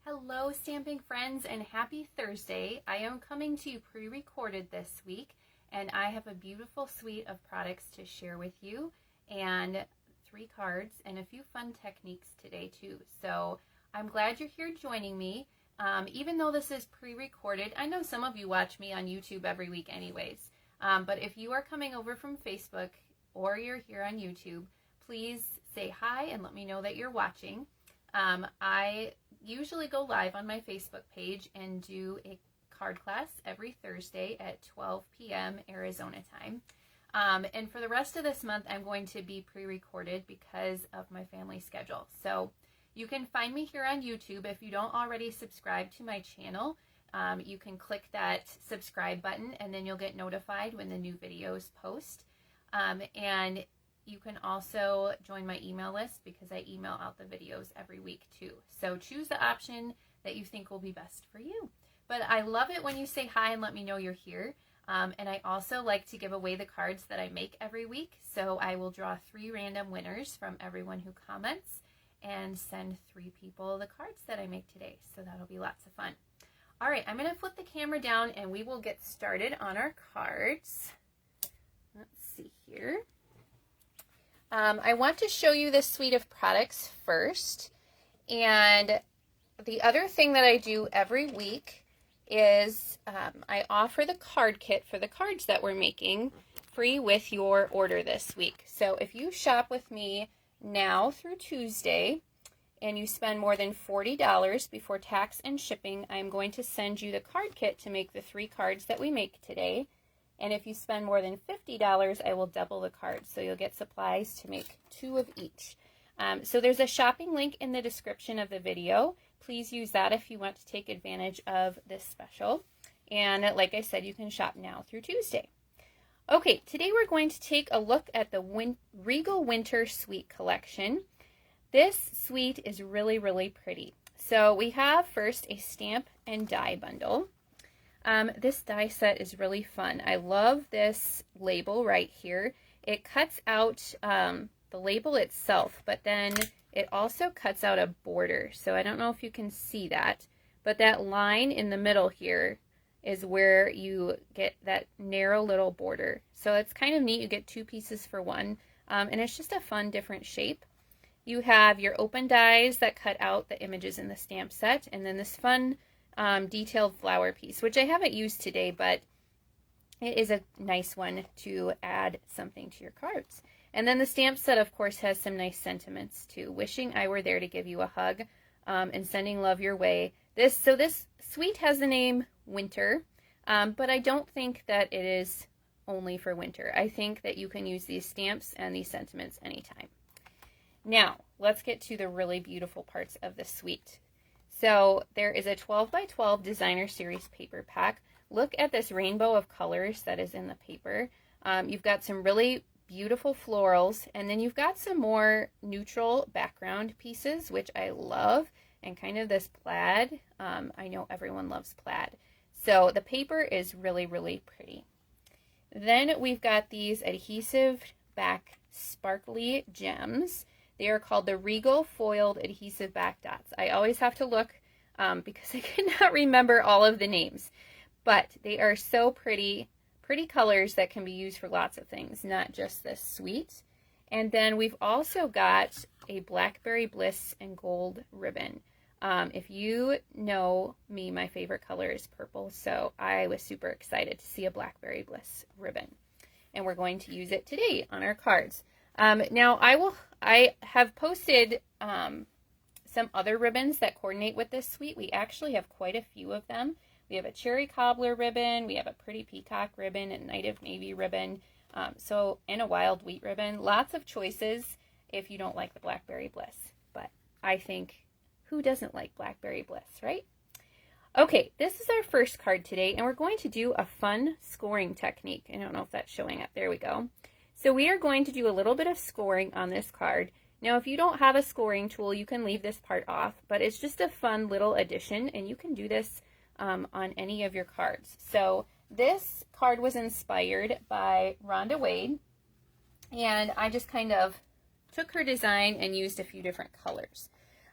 Hello stamping friends and happy Thursday. I am coming to you pre-recorded this week and I have a beautiful suite of products to share with you and 3 cards and a few fun techniques today too. So I'm glad you're here joining me. Even though this is pre-recorded, I know some of you watch me on YouTube every week anyways, but if you are coming over from Facebook or you're here on YouTube, please say hi and let me know that you're watching. I usually go live on my Facebook page and do a card class every Thursday at 12 p.m. Arizona time. And for the rest of this month, I'm going to be pre-recorded because of my family schedule. So you can find me here on YouTube. If you don't already subscribe to my channel, you can click that subscribe button and then you'll get notified when the new videos post. And you can also join my email list because I email out the videos every week too. So choose the option that you think will be best for you. But I love it when you say hi and let me know you're here. And I also like to give away the cards that I make every week. So I will draw 3 random winners from everyone who comments and send 3 people the cards that I make today. So that'll be lots of fun. All right, I'm going to flip the camera down and we will get started on our cards. Let's see here. I want to show you this suite of products first, and the other thing that I do every week is I offer the card kit for the cards that we're making free with your order this week. So if you shop with me now through Tuesday and you spend more than $40 before tax and shipping, I'm going to send you the card kit to make the 3 cards that we make today. And if you spend more than $50, I will double the cards. So you'll get supplies to make 2 of each. So there's a shopping link in the description of the video. Please use that if you want to take advantage of this special. And like I said, you can shop now through Tuesday. Okay, today we're going to take a look at the Regal Winter Suite Collection. This suite is really, really pretty. So we have first a stamp and die bundle. This die set is really fun. I love this label right here. It cuts out the label itself, but then it also cuts out a border. So I don't know if you can see that, but that line in the middle here is where you get that narrow little border. So it's kind of neat. You get 2 pieces for one, and it's just a fun, different shape. You have your open dies that cut out the images in the stamp set, and then this fun detailed flower piece, which I haven't used today, but it is a nice one to add something to your cards. And then the stamp set, of course, has some nice sentiments too. Wishing I were there to give you a hug, and sending love your way. This suite has the name Winter, but I don't think that it is only for winter. I think that you can use these stamps and these sentiments anytime. Now, let's get to the really beautiful parts of the suite. So there is a 12 by 12 designer series paper pack. Look at this rainbow of colors that is in the paper. You've got some really beautiful florals, and then you've got some more neutral background pieces, which I love, and kind of this plaid. I know everyone loves plaid. So the paper is really, really pretty. Then we've got these adhesive back sparkly gems. They are called the Regal Foiled Adhesive Back Dots. I always have to look because I cannot remember all of the names. But they are so pretty, pretty colors that can be used for lots of things, not just this suite. And then we've also got a Blackberry Bliss and gold ribbon. If you know me, my favorite color is purple, so I was super excited to see a Blackberry Bliss ribbon. And we're going to use it today on our cards. Now I have posted some other ribbons that coordinate with this suite. We actually have quite a few of them. We have a cherry cobbler ribbon, we have a pretty peacock ribbon, a night of navy ribbon, and a wild wheat ribbon. Lots of choices if you don't like the Blackberry Bliss. But I think, who doesn't like Blackberry Bliss, right? Okay, this is our first card today, and we're going to do a fun scoring technique. I don't know if that's showing up. There we go. So we are going to do a little bit of scoring on this card. Now, if you don't have a scoring tool, you can leave this part off, but it's just a fun little addition, and you can do this on any of your cards. So this card was inspired by Rhonda Wade, and I just kind of took her design and used a few different colors.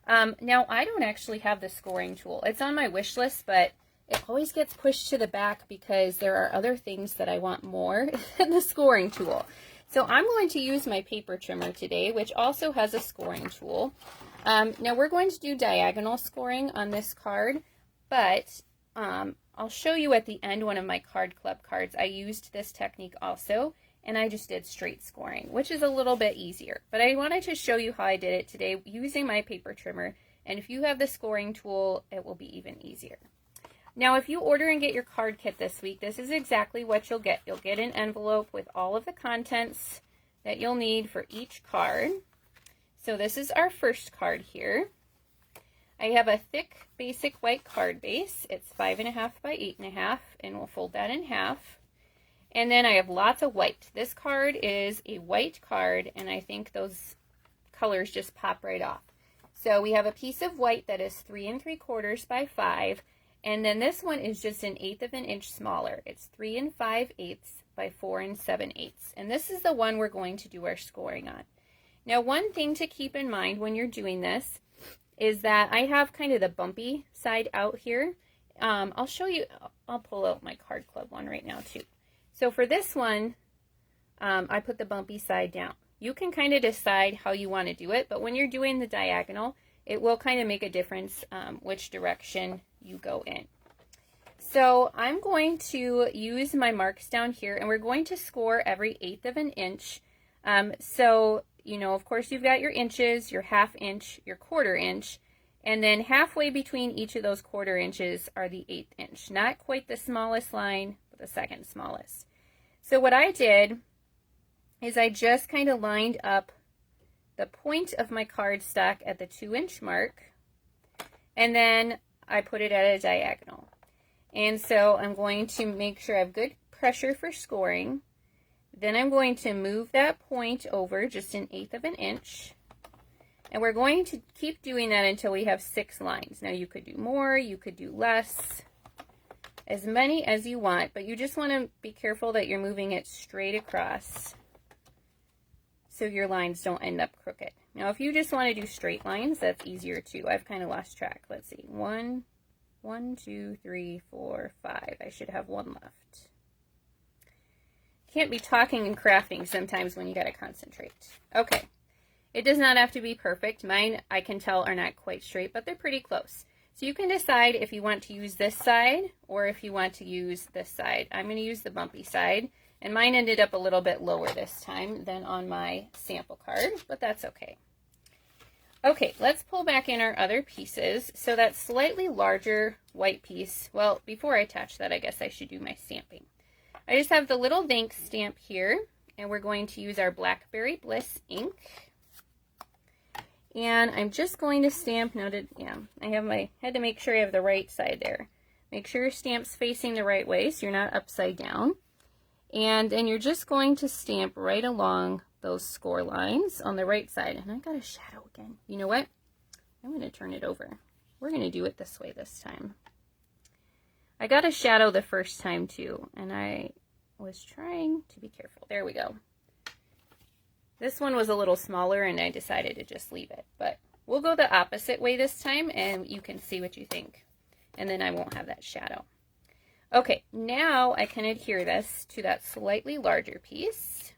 Now, I don't actually have the scoring tool. It's on my wish list, but it always gets pushed to the back because there are other things that I want more than the scoring tool. So I'm going to use my paper trimmer today, which also has a scoring tool. Now we're going to do diagonal scoring on this card, but I'll show you at the end one of my card club cards. I used this technique also, and I just did straight scoring, which is a little bit easier. But I wanted to show you how I did it today using my paper trimmer, and if you have the scoring tool, it will be even easier. Now, if you order and get your card kit this week, this is exactly what you'll get. You'll get an envelope with all of the contents that you'll need for each card. So this is our first card here. I have a thick basic white card base. It's 5.5 by 8.5, and we'll fold that in half. And then I have lots of white. This card is a white card, and I think those colors just pop right off. So we have a piece of white that is 3 3/4 by 5. And then this one is just 1/8 of an inch smaller. It's 3 5/8 by 4 7/8. And this is the one we're going to do our scoring on. Now, one thing to keep in mind when you're doing this is that I have kind of the bumpy side out here. I'll show you, I'll pull out my card club one right now too. So for this one, I put the bumpy side down. You can kind of decide how you want to do it, but when you're doing the diagonal, it will kind of make a difference which direction you go in. So I'm going to use my marks down here, and we're going to score every 1/8 of an inch. So, you know, of course you've got your inches, your 1/2 inch, your 1/4 inch, and then halfway between each of those 1/4 inches are the 1/8 inch. Not quite the smallest line, but the second smallest. So what I did is I just kind of lined up the point of my cardstock at the 2 inch mark, and then I put it at a diagonal. And so I'm going to make sure I have good pressure for scoring. Then I'm going to move that point over just 1/8 of an inch. And we're going to keep doing that until we have 6 lines. Now you could do more, you could do less, as many as you want, but you just want to be careful that you're moving it straight across so your lines don't end up crooked. Now, if you just want to do straight lines, that's easier too. I've kind of lost track. Let's see. 1, 2, 3, 4, 5. I should have 1 left. Can't be talking and crafting sometimes when you got to concentrate. Okay. It does not have to be perfect. Mine, I can tell, are not quite straight, but they're pretty close. So you can decide if you want to use this side or if you want to use this side. I'm going to use the bumpy side. And mine ended up a little bit lower this time than on my sample card, but that's okay. Okay, let's pull back in our other pieces. So that slightly larger white piece, well, before I attach that, I guess I should do my stamping. I just have the little thanks stamp here, and we're going to use our Blackberry Bliss ink. And I'm just going to stamp, I had to make sure I have the right side there. Make sure your stamp's facing the right way so you're not upside down. And then you're just going to stamp right along those score lines on the right side. And I got a shadow again. You know what? I'm going to turn it over. We're going to do it this way this time. I got a shadow the first time too, and I was trying to be careful. There we go. This one was a little smaller, and I decided to just leave it. But we'll go the opposite way this time, and you can see what you think. And then I won't have that shadow. Okay, now I can adhere this to that slightly larger piece.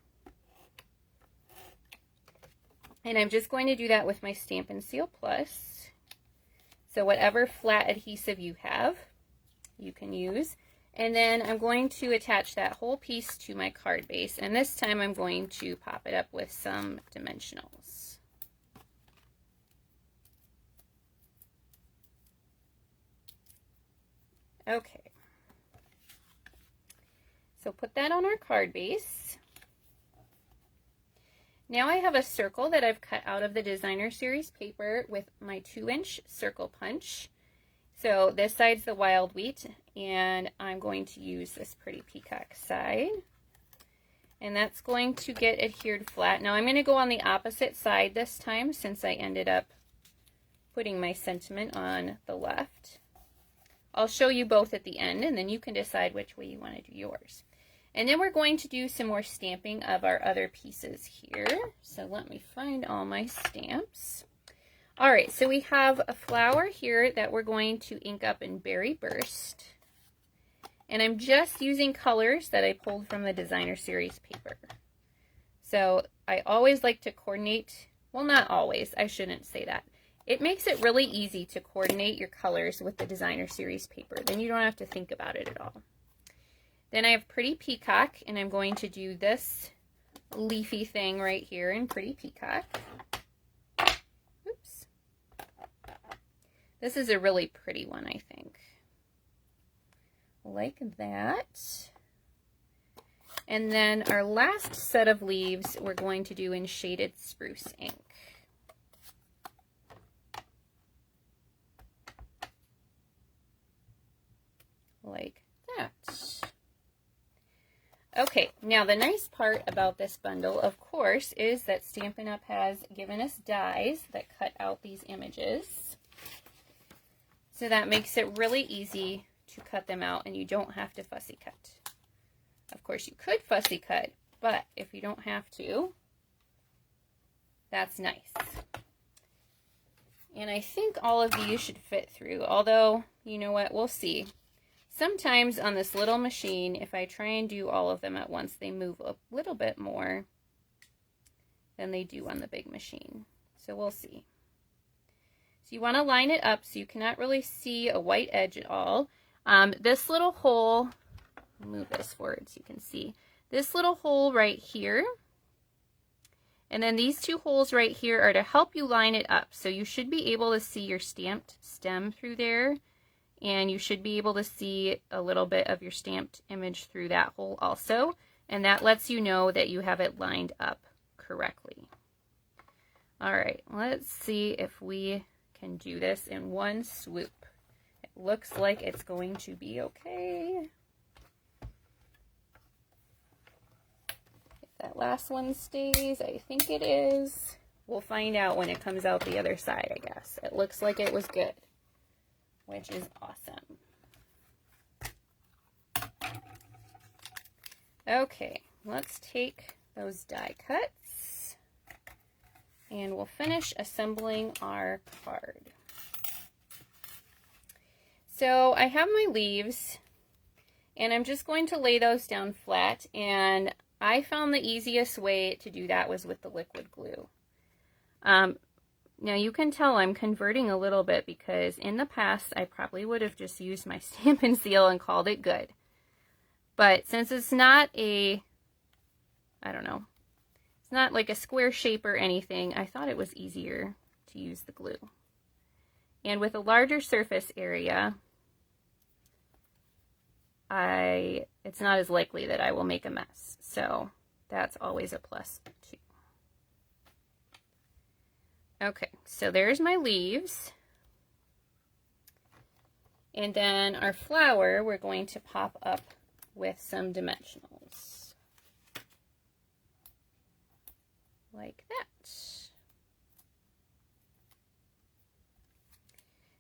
And I'm just going to do that with my Stampin' Seal Plus. So whatever flat adhesive you have, you can use. And then I'm going to attach that whole piece to my card base. And this time I'm going to pop it up with some dimensionals. Okay. So put that on our card base. Now I have a circle that I've cut out of the Designer Series paper with my 2-inch circle punch. So this side's the wild wheat, and I'm going to use this pretty peacock side. And that's going to get adhered flat. Now I'm going to go on the opposite side this time since I ended up putting my sentiment on the left. I'll show you both at the end, and then you can decide which way you want to do yours. And then we're going to do some more stamping of our other pieces here. So let me find all my stamps. All right, so we have a flower here that we're going to ink up in Berry Burst. And I'm just using colors that I pulled from the designer series paper. So I always like to coordinate, well, not always, I shouldn't say that. It makes it really easy to coordinate your colors with the designer series paper. Then you don't have to think about it at all. Then I have Pretty Peacock, and I'm going to do this leafy thing right here in Pretty Peacock. Oops. This is a really pretty one, I think. Like that. And then our last set of leaves we're going to do in Shaded Spruce ink. Like that. Okay, now the nice part about this bundle, of course, is that Stampin' Up! Has given us dies that cut out these images. So that makes it really easy to cut them out, and you don't have to fussy cut. Of course, you could fussy cut, but if you don't have to, that's nice. And I think all of these should fit through, although, you know what, we'll see. Sometimes on this little machine, if I try and do all of them at once, they move a little bit more than they do on the big machine. So we'll see. So you want to line it up so you cannot really see a white edge at all. This little hole, move this forward so you can see. This little hole right here, and then these two holes right here are to help you line it up. So you should be able to see your stamped stem through there. And you should be able to see a little bit of your stamped image through that hole also. And that lets you know that you have it lined up correctly. All right, let's see if we can do this in one swoop. It looks like it's going to be okay. If that last one stays, I think it is. We'll find out when it comes out the other side, I guess. It looks like it was good, which is awesome. Okay, let's take those die cuts and we'll finish assembling our card. So I have my leaves and I'm just going to lay those down flat, and I found the easiest way to do that was with the liquid glue. Now you can tell I'm converting a little bit because in the past I probably would have just used my Stampin' Seal and called it good. But since it's not a, I don't know, it's not like a square shape or anything, I thought it was easier to use the glue. And with a larger surface area, it's not as likely that I will make a mess. So that's always a plus too. Okay, so there's my leaves. And then our flower, we're going to pop up with some dimensionals. Like that.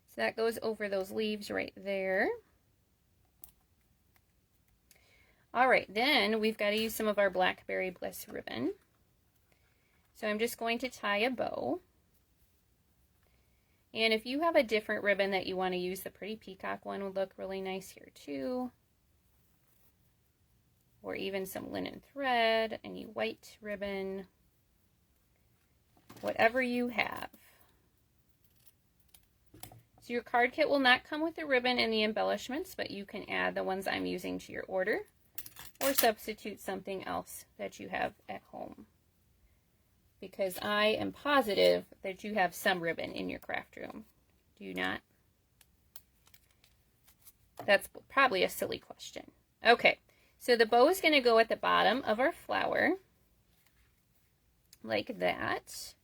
So that goes over those leaves right there. All right, then we've got to use some of our Blackberry Bliss ribbon. So I'm just going to tie a bow. And if you have a different ribbon that you want to use, the Pretty Peacock one would look really nice here too. Or even some linen thread, any white ribbon, whatever you have. So your card kit will not come with the ribbon and the embellishments, but you can add the ones I'm using to your order or substitute something else that you have at home. Because I am positive that you have some ribbon in your craft room. Do you not? That's probably a silly question. Okay, so the bow is going to go at the bottom of our flower, like that.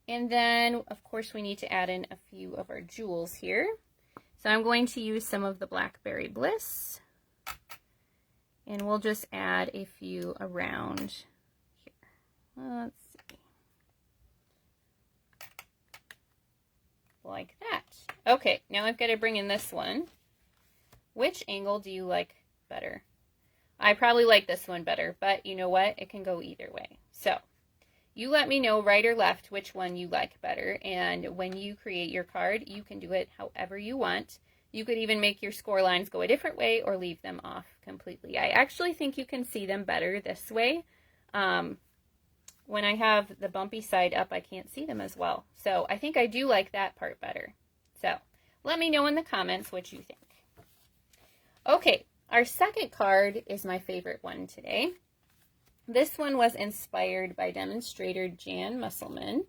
And then, of course, we need to add in a few of our jewels here. So I'm going to use some of the Blackberry Bliss, and we'll just add a few around here. Let's see. Like that. Okay, now I've got to bring in this one. Which angle do you like better? I probably like this one better, but you know what? It can go either way. So you let me know right or left which one you like better, and when you create your card, you can do it however you want. You could even make your score lines go a different way or leave them off completely. I actually think you can see them better this way. When I have the bumpy side up, I can't see them as well. So I think I do like that part better. So let me know in the comments what you think. Okay, our second card is my favorite one today. This one was inspired by demonstrator Jan Musselman,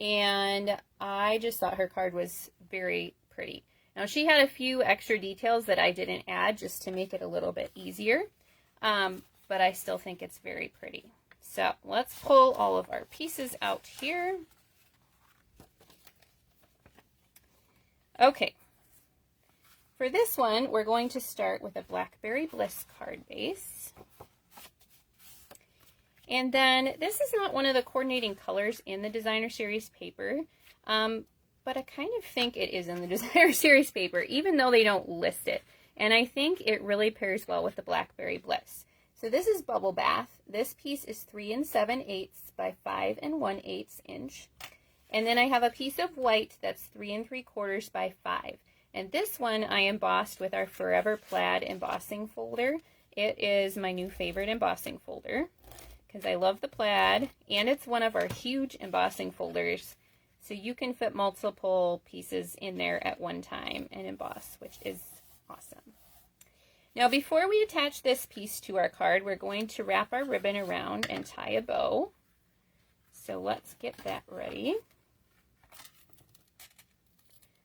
and I just thought her card was very pretty. Now she had a few extra details that I didn't add just to make it a little bit easier, but I still think it's very pretty. So let's pull all of our pieces out here. Okay, for this one, we're going to start with a Blackberry Bliss card base. And then this is not one of the coordinating colors in the designer series paper, but I kind of think it is in the designer series paper, even though they don't list it. And I think it really pairs well with the Blackberry Bliss. So this is Bubble Bath. This piece is 3 7/8 by 5 1/8 inch. And then I have a piece of white that's 3 3/4 by 5. And this one I embossed with our Forever Plaid embossing folder. It is my new favorite embossing folder because I love the plaid, and it's one of our huge embossing folders. So you can fit multiple pieces in there at one time and emboss, which is awesome. Now before we attach this piece to our card, we're going to wrap our ribbon around and tie a bow. So let's get that ready.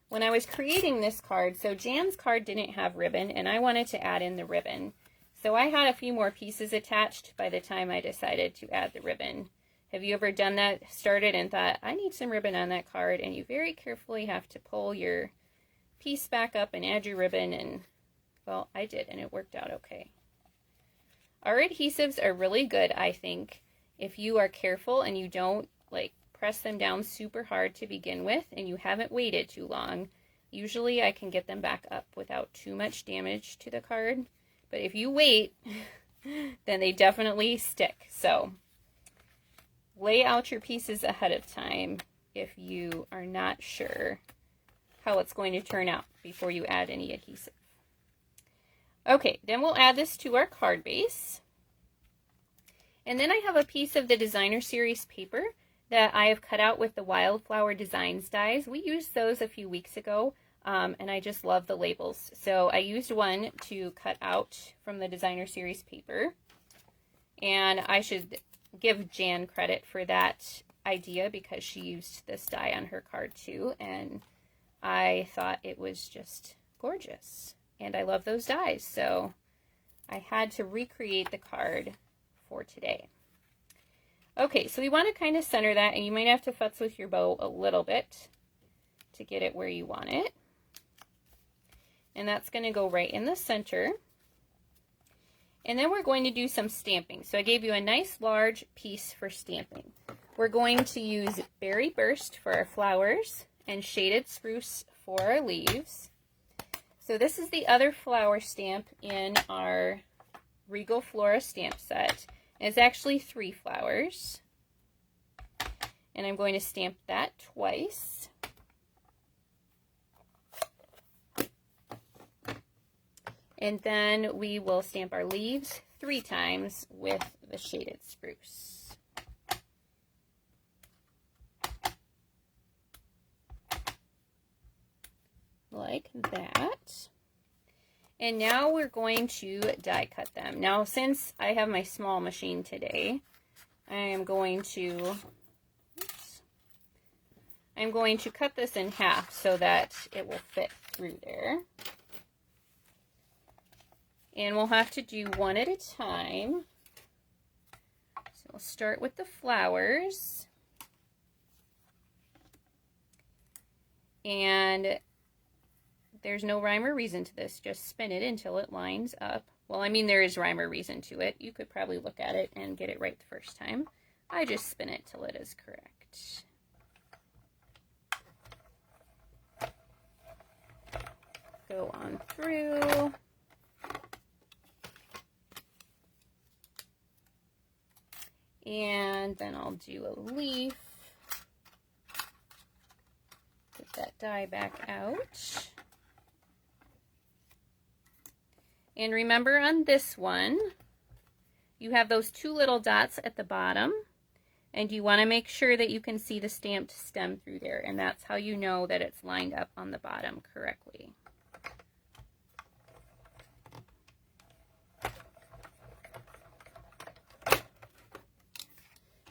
When I was creating this card, so Jan's card didn't have ribbon, and I wanted to add in the ribbon. So I had a few more pieces attached by the time I decided to add the ribbon. Have you ever done that, started and thought, I need some ribbon on that card, and you very carefully have to pull your piece back up and add your ribbon, and well, I did, and it worked out okay. Our adhesives are really good, I think, if you are careful and you don't press them down super hard to begin with, and you haven't waited too long. Usually I can get them back up without too much damage to the card, but if you wait, then they definitely stick. So lay out your pieces ahead of time if you are not sure how it's going to turn out before you add any adhesive. Okay, then we'll add this to our card base. And then I have a piece of the designer series paper that I have cut out with the Wildflower Designs dies. We used those a few weeks ago, and I just love the labels. So I used one to cut out from the designer series paper, and I should give Jan credit for that idea because she used this die on her card too, and I thought it was just gorgeous. And I love those dies, so I had to recreate the card for today. Okay, so we want to kind of center that, and you might have to futz with your bow a little bit to get it where you want it. And that's going to go right in the center. And then we're going to do some stamping. So I gave you a nice large piece for stamping. We're going to use Berry Burst for our flowers and Shaded Spruce for our leaves. So this is the other flower stamp in our Regal Flora stamp set. It's actually 3 flowers, and I'm going to stamp that twice. And then we will stamp our leaves 3 times with the Shaded Spruce. Like that. And now we're going to die cut them. Now, since I have my small machine today, I'm going to cut this in half so that it will fit through there. And we'll have to do one at a time. So we'll start with the flowers. And there's no rhyme or reason to this. Just spin it until it lines up. Well, I mean, there is rhyme or reason to it. You could probably look at it and get it right the first time. I just spin it till it is correct. Go on through. And And then I'll do a leaf. Get that die back out. And remember on this one, you have those two little dots at the bottom, and you want to make sure that you can see the stamped stem through there, and that's how you know that it's lined up on the bottom correctly.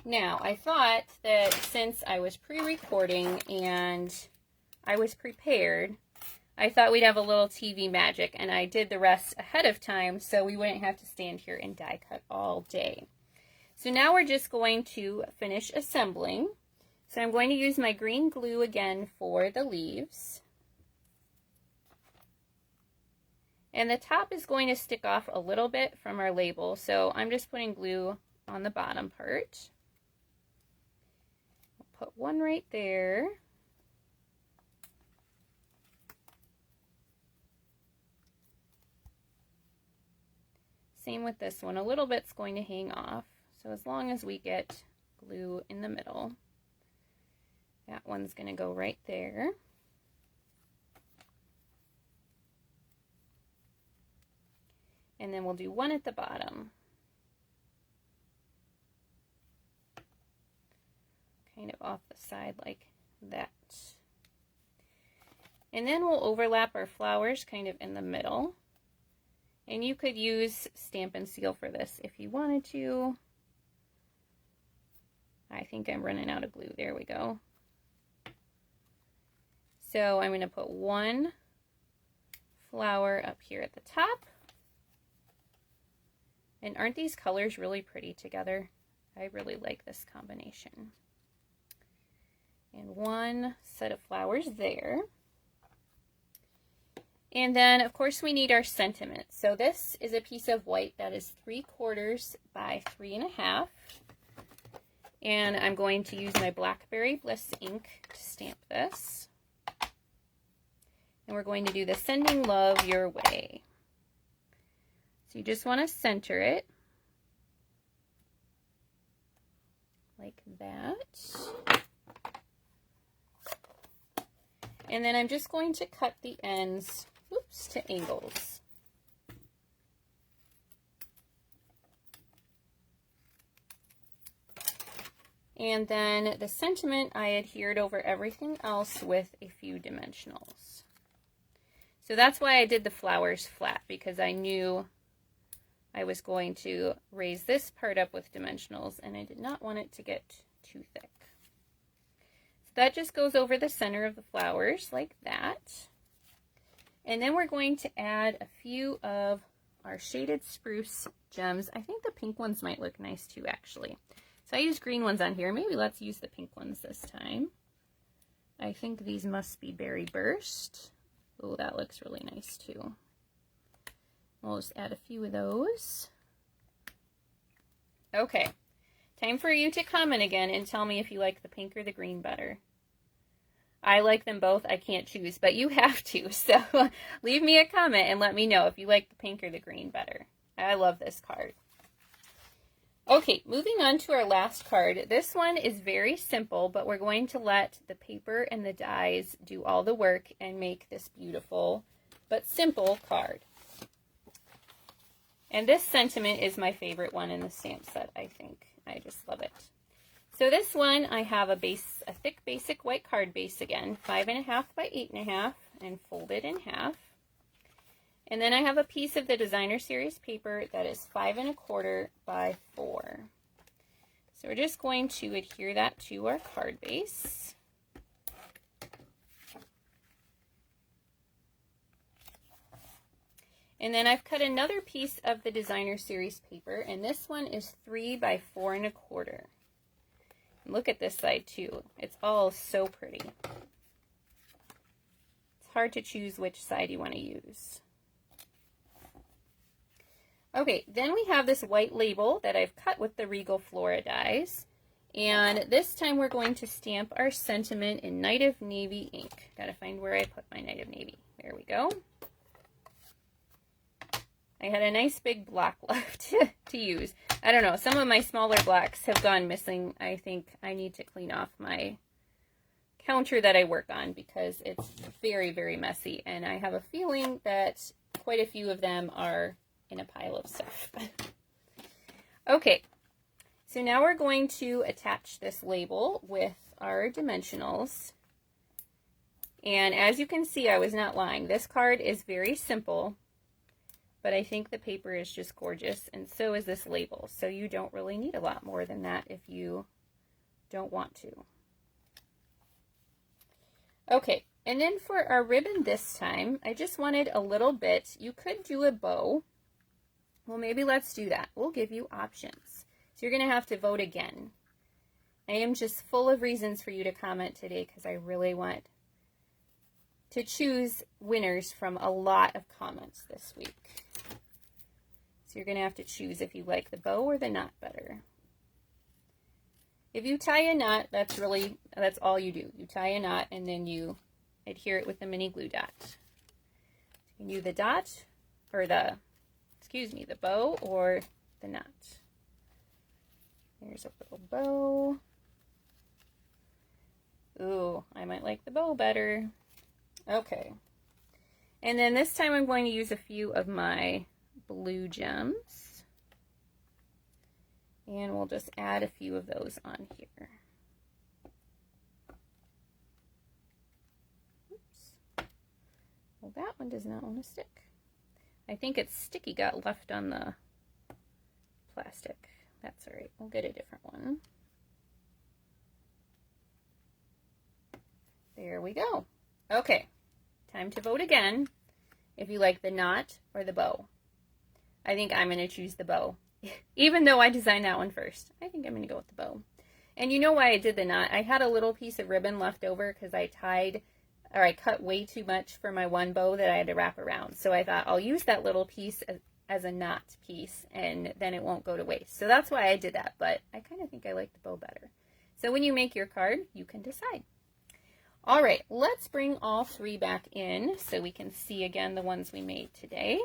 Now, I thought that since I was pre-recording and I was prepared, I thought we'd have a little TV magic, and I did the rest ahead of time so we wouldn't have to stand here and die cut all day. So now we're just going to finish assembling. So I'm going to use my green glue again for the leaves. And the top is going to stick off a little bit from our label, so I'm just putting glue on the bottom part. I'll put one right there. Same with this one. A little bit's going to hang off. So as long as we get glue in the middle, that one's going to go right there. And then we'll do one at the bottom. Kind of off the side like that. And then we'll overlap our flowers kind of in the middle. And you could use Stampin' Seal for this if you wanted to. I think I'm running out of glue. There we go. So I'm going to put one flower up here at the top. And aren't these colors really pretty together? I really like this combination. And one set of flowers there. And then, of course, we need our sentiment. So this is a piece of white that is 3/4 by 3.5. And I'm going to use my Blackberry Bliss ink to stamp this. And we're going to do the Sending Love Your Way. So you just want to center it. Like that. And then I'm just going to cut the ends, oops, to angles. And then the sentiment, I adhered over everything else with a few dimensionals. So that's why I did the flowers flat, because I knew I was going to raise this part up with dimensionals, and I did not want it to get too thick. So that just goes over the center of the flowers like that. And then we're going to add a few of our shaded spruce gems. I think the pink ones might look nice too, actually. So I used green ones on here. Maybe let's use the pink ones this time. I think these must be Berry Burst. Oh, that looks really nice too. We'll just add a few of those. Okay, time for you to comment again and tell me if you like the pink or the green better. I like them both. I can't choose, but you have to. So leave me a comment and let me know if you like the pink or the green better. I love this card. Okay, moving on to our last card. This one is very simple, but we're going to let the paper and the dies do all the work and make this beautiful but simple card. And this sentiment is my favorite one in the stamp set, I think. I just love it. So this one, I have a thick basic white card base again, 5.5 by 8.5, and folded in half. And then I have a piece of the Designer Series paper that is 5.25 by 4. So we're just going to adhere that to our card base. And then I've cut another piece of the Designer Series paper, and this one is 3 by 4.25. Look at this side too. It's all so pretty. It's hard to choose which side you want to use. Okay, then we have this white label that I've cut with the Regal Flora dies. And this time we're going to stamp our sentiment in Night of Navy ink. Gotta find where I put my Night of Navy. There we go. I had a nice big block left to use. I don't know, some of my smaller blocks have gone missing. I think I need to clean off my counter that I work on because it's very, very messy. And I have a feeling that quite a few of them are in a pile of stuff. Okay, so now we're going to attach this label with our dimensionals. And as you can see, I was not lying. This card is very simple, but I think the paper is just gorgeous, and so is this label. So you don't really need a lot more than that if you don't want to. Okay, and then for our ribbon this time, I just wanted a little bit. You could do a bow. Well, maybe let's do that. We'll give you options. So you're going to have to vote again. I am just full of reasons for you to comment today because I really want to choose winners from a lot of comments this week. So you're going to have to choose if you like the bow or the knot better. If you tie a knot, that's all you do. You tie a knot and then you adhere it with the mini glue dot. You can do the dot or the bow or the knot. There's a little bow. Ooh, I might like the bow better. Okay. And then this time I'm going to use a few of my blue gems. And we'll just add a few of those on here. Oops. Well, that one does not want to stick. I think it's sticky got left on the plastic. That's all right. We'll get a different one. There we go. Okay. Time to vote again if you like the knot or the bow. I think I'm going to choose the bow. Even though I designed that one first, I think I'm going to go with the bow. And you know why I did the knot? I had a little piece of ribbon left over because I cut way too much for my one bow that I had to wrap around. So I thought I'll use that little piece as a knot piece and then it won't go to waste. So that's why I did that, but I kind of think I like the bow better. So when you make your card, you can decide. All right, let's bring all three back in so we can see again the ones we made today.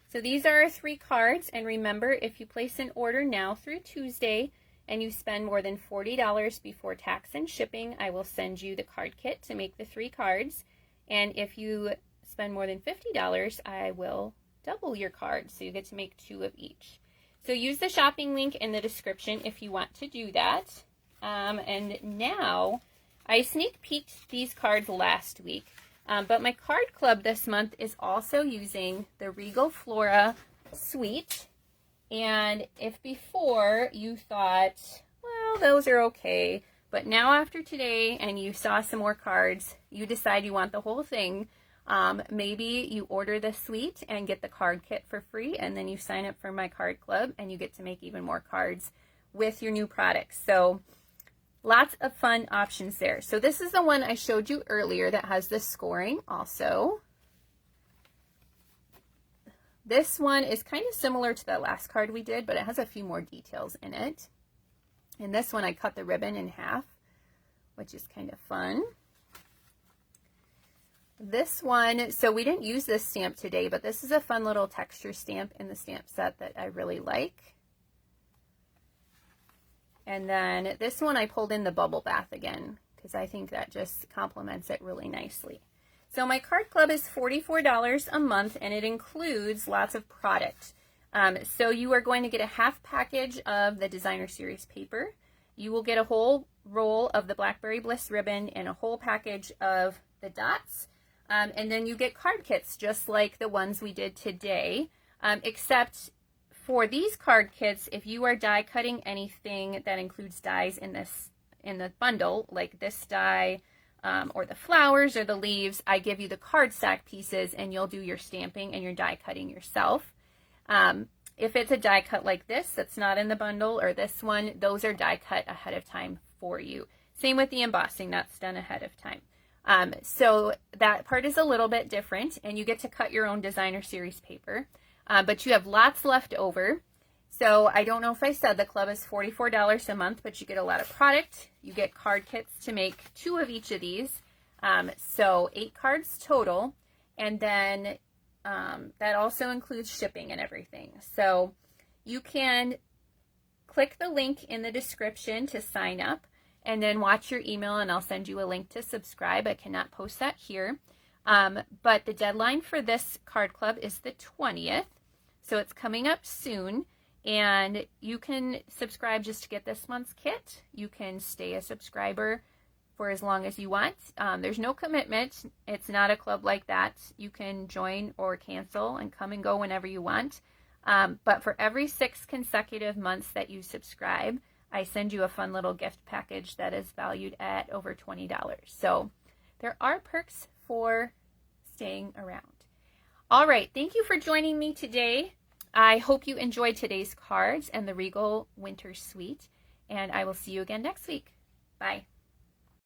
So these are our three cards, and remember, if you place an order now through Tuesday and you spend more than $40 before tax and shipping, I will send you the card kit to make the three cards. And if you spend more than $50, I will double your card, so you get to make two of each. So use the shopping link in the description if you want to do that. And now, I sneak peeked these cards last week. But my card club this month is also using the Regal Flora Suite. And if before you thought, well, those are okay, but now after today and you saw some more cards, you decide you want the whole thing, maybe you order the suite and get the card kit for free, and then you sign up for my card club and you get to make even more cards with your new products. So lots of fun options there. So this is the one I showed you earlier that has the scoring also. This one is kind of similar to the last card we did, but it has a few more details in it. And this one I cut the ribbon in half, which is kind of fun. This one, so we didn't use this stamp today, but this is a fun little texture stamp in the stamp set that I really like. And then this one I pulled in the bubble bath again because I think that just complements it really nicely. So my card club is $44 a month and it includes lots of product. So you are going to get a half package of the Designer Series paper. You will get a whole roll of the Blackberry Bliss ribbon and a whole package of the dots. And then you get card kits just like the ones we did today, except for these card kits, if you are die cutting anything that includes dies in the bundle, like this die or the flowers or the leaves, I give you the cardstock pieces and you'll do your stamping and your die cutting yourself. If it's a die cut like this that's not in the bundle or this one, those are die cut ahead of time for you. Same with the embossing, that's done ahead of time. So that part is a little bit different and you get to cut your own Designer Series paper. But you have lots left over. So I don't know if I said the club is $44 a month, but you get a lot of product. You get card kits to make two of each of these. So 8 cards total. And then that also includes shipping and everything. So you can click the link in the description to sign up, and then watch your email and I'll send you a link to subscribe. I cannot post that here. But the deadline for this card club is the 20th. So it's coming up soon, and you can subscribe just to get this month's kit. You can stay a subscriber for as long as you want. There's no commitment. It's not a club like that. You can join or cancel and come and go whenever you want. But for every 6 consecutive months that you subscribe, I send you a fun little gift package that is valued at over $20. So there are perks for staying around. All right, thank you for joining me today. I hope you enjoyed today's cards and the Regal Winter Suite, and I will see you again next week. Bye.